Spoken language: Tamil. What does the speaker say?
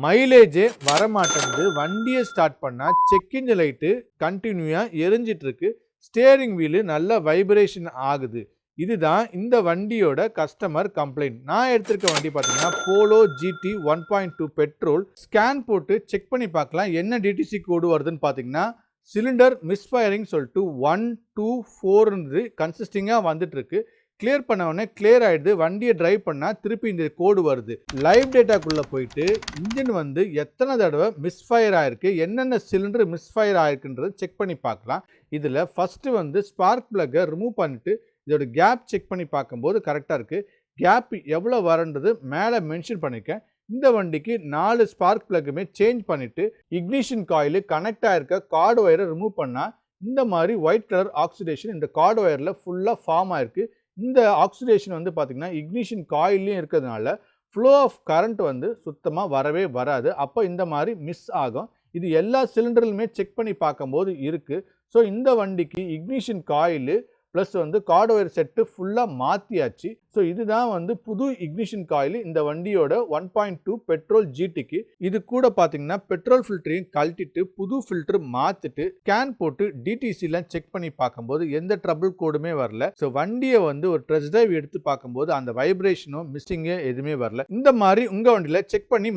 மைலேஜே வரமாட்டேங்குது. வண்டியை ஸ்டார்ட் பண்ணா செக் இன்ஜின் லைட்டு கண்டினியூவா எரிஞ்சிட்டு இருக்கு. ஸ்டியரிங் வீலு நல்ல வைப்ரேஷன் ஆகுது. இதுதான் இந்த வண்டியோட கஸ்டமர் கம்ப்ளைண்ட். நான் எடுத்திருக்க வண்டி பார்த்தீங்கன்னா போலோ ஜிடி 1.2 பெட்ரோல். ஸ்கேன் போட்டு செக் பண்ணி பார்க்கலாம் என்ன டிடிசி கோடு வருதுன்னு பார்த்தீங்கன்னா சிலிண்டர் மிஸ்ஃபயரிங் சொல்லிட்டு 1 2 4 கன்சிஸ்டிங்காக வந்துட்டு இருக்கு. கிளியர் பண்ண உடனே கிளியர் ஆயிடுது. வண்டியை டிரைவ் பண்ணா திருப்பி இந்த கோடு வருது. லைவ் டேட்டாக்குள்ள போயிட்டு இன்ஜின் வந்து எத்தனை தடவை மிஸ்ஃபயர் ஆயிருக்கு, என்னென்ன சிலிண்டர் மிஸ்ஃபயர் ஆயிருக்குன்றது செக் பண்ணி பார்க்கலாம். இதில் ஃபர்ஸ்ட் வந்து ஸ்பார்க் பிளக்கை ரிமூவ் பண்ணிட்டு இதோட கேப் செக் பண்ணி பார்க்கும்போது கரெக்டாக இருக்குது. கேப் எவ்வளோ வரன்றது மேலே மென்ஷன் பண்ணியிருக்கேன். இந்த வண்டிக்கு 4 ஸ்பார்க் பிளக்குமே சேஞ்ச் பண்ணிவிட்டு இக்னிஷன் காயில் கனெக்ட் ஆகிருக்க கார்டு ஒயரை ரிமூவ் பண்ணால் இந்த மாதிரி ஒயிட் கலர் ஆக்சிடேஷன் இந்த கார்டு ஒயரில் ஃபுல்லாக ஃபார்ம் ஆயிருக்கு. இந்த ஆக்சிடேஷன் வந்து பார்த்திங்கன்னா இக்னிஷன் காயிலையும் இருக்கிறதுனால ஃப்ளோ ஆஃப் கரண்ட் வந்து சுத்தமாக வரவே வராது. அப்போ இந்த மாதிரி மிஸ் ஆகும். இது எல்லா சிலிண்டர்லுமே செக் பண்ணி பார்க்கும்போது இருக்குது. ஸோ இந்த வண்டிக்கு இக்னிஷன் காயில் ப்ளஸ் வந்து கார்டு ஒயர் செட்டு ஃபுல்லாக மாற்றியாச்சு. ஸோ இதுதான் வந்து புது இக்னிஷன் காயில் இந்த வண்டியோட 1.2 பெட்ரோல் ஜிடிக்கு. இது கூட பார்த்தீங்கன்னா பெட்ரோல் ஃபில்டரையும் கழட்டிட்டு புது ஃபில்டர் மாற்றிட்டு ஸ்கேன் போட்டு டிடிசிலாம் செக் பண்ணி பார்க்கும்போது எந்த ட்ரபிள் கோடுமே வரல. ஸோ வண்டியை வந்து ஒரு டெஸ்ட் டிரைவ் எடுத்து பார்க்கும்போது அந்த வைப்ரேஷனும் மிஸ்ஸிங்கே எதுவுமே வரல. இந்த மாதிரி உங்கள் வண்டியில் செக் பண்ணி